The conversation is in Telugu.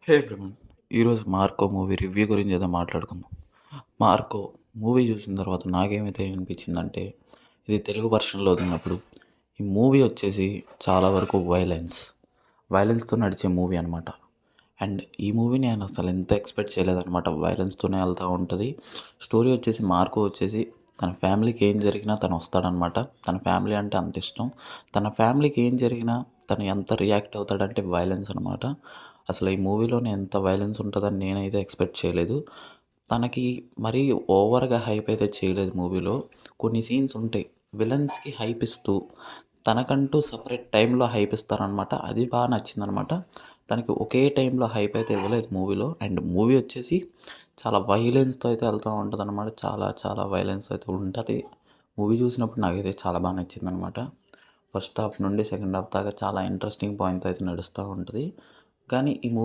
హే ఎవ్రీవన్! ఈరోజు 'మార్కో' మూవీ రివ్యూ గురించి ఏదో మాట్లాడుకుందాం. 'మార్కో' మూవీ చూసిన తర్వాత నాకేమైతే అనిపించిందంటే, ఇది తెలుగు వెర్షన్‌లో వదిలినప్పుడు, ఈ మూవీ వచ్చేసి చాలా వరకు వైలెన్స్‌తో నడిచే మూవీ అనమాట. అండ్ ఈ మూవీ నేను అసలు ఎంత ఎక్స్‌పెక్ట్ చేయలేదనమాట. వైలెన్స్‌తోనే ఎళ్తా ఉంటది. స్టోరీ వచ్చేసి 'మార్కో' వచ్చేసి తన ఫ్యామిలీకి ఏం జరిగినా తను వస్తాడనమాట. తన ఫ్యామిలీ అంటే అంత ఇష్టం. తన ఫ్యామిలీకి ఏం జరిగినా తను ఎంత రియాక్ట్ అవుతాడంటే వైలెన్స్ అనమాట. అసలు ఈ మూవీలోనే ఎంత వైలెన్స్ ఉంటదని నేనైతే ఎక్స్‌పెక్ట్ చేయలేదు. తనకి మరీ ఓవర్‌గా హైప్ అయితే చేయలేదు మూవీలో. కొన్ని సీన్స్ ఉంటాయి. విలన్స్‌కి హైప్ ఇస్తూ, తనకంటూ సెపరేట్ టైమ్‌లో హైప్ ఇస్తారనమాట. అది నచ్చిందనమాట. తనకి ఒకే టైమ్‌లో హైప్ అయితే ఇవ్వలేదు మూవీలో. అండ్ మూవీ వచ్చేసి చాలా వైలెన్స్‌తో అయితే ఎళ్తా ఉంటదనమాట. చాలా చాలా వైలెన్స్ అయితే ఉంటది. మూవీ చూసినప్పుడు నాకైతే చాలా నచ్చిందనమాట. ఫస్ట్ హాఫ్ నుండి సెకండ్ హాఫ్ దాకా చాలా ఇంట్రెస్టింగ్ పాయింట్‌తో అయితే నడుస్తా ఉంటది. కానీ ఈ మూవీ